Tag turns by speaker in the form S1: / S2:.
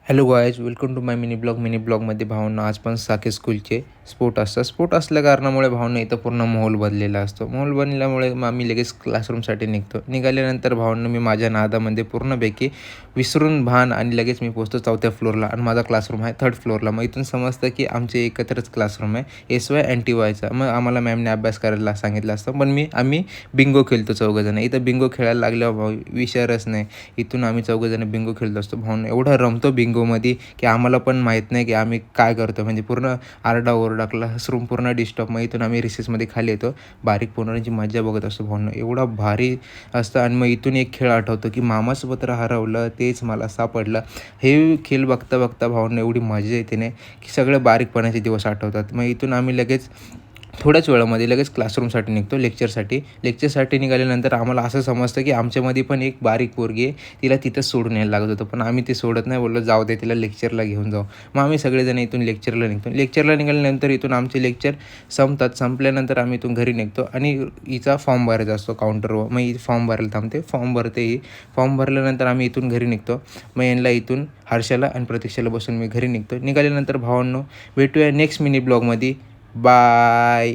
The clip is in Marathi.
S1: Hello guys, welcome to my mini ब्लॉगमध्ये भावना आज पण साखे स्कूलचे स्पोर्ट असतात. स्पोर्ट असल्या कारणामुळे भावना इथं पूर्ण माहोल बनलेला असतो. माहोल बनल्यामुळे मग आम्ही लगेच क्लासरूमसाठी निघतो. निघाल्यानंतर भावना मी माझ्या नादामध्ये पूर्णपैकी विसरून भान आणि लगेच मी पोहोचतो 4थ्या फ्लोअरला आणि माझा क्लासरूम आहे 3rd फ्लोअरला. मग इथून समजतं की आमचे एकत्रच क्लासरूम आहे SY आणि TYचा. मग आम्हाला मॅमने अभ्यास करायला सांगितलं असतं, पण आम्ही बिंगो खेळतो चौघंजणं. इथं बिंगो खेळायला लागल्यावर विचारच नाही, इथून आम्ही चौघंजणं बिंगो खेळत असतो. भावना एवढं रमतो बिंगोमध्ये की आम्हाला पण माहीत नाही की आम्ही काय करतो. म्हणजे पूर्ण आरडाओरडा, क्लासरूम पूर्ण डिस्टर्ब. मग इथून आम्ही रिसेसमध्ये खाली येतो, बारीक पोरांची मजा बघत असतो. भावना एवढा भारी असतं. आणि मग इथून एक खेळ आठवतो की मामाचं पत्र हरवलं तेच मला सापडलं. हे खेळ बघता बघता भावना एवढी मजा येते नाही की सगळे बारीकपणाचे दिवस आठवतात. मग इथून आम्ही लगेच थोड्याच वेळामध्ये लगेच क्लासरूमसाठी निघतो लेक्चरसाठी निघाल्यानंतर आम्हाला असं समजतं की आमच्यामध्ये पण एक बारीक पोरगी आहे, तिला तिथंच सोडून यायला लागत होतं. पण आम्ही ते सोडत नाही, बोललो जाऊ दे, तिला लेक्चरला घेऊन जाऊ. मग आम्ही सगळेजण इथून लेक्चरला निघतो. लेक्चरला निघाल्यानंतर इथून आमचे लेक्चर संपल्यानंतर आम्ही इथून घरी निघतो आणि हिचा फॉर्म भरायचा असतो काउंटरवर. मग ही फॉर्म भरायला थांबते, फॉर्म भरते. ही फॉर्म भरल्यानंतर आम्ही इथून घरी निघतो. मग यांना इथून हर्षाला आणि प्रतीक्षाला बसून मी घरी निघतो. निघाल्यानंतर भावांनो, भेटूया नेक्स्ट मिनी ब्लॉगमध्ये. बाय.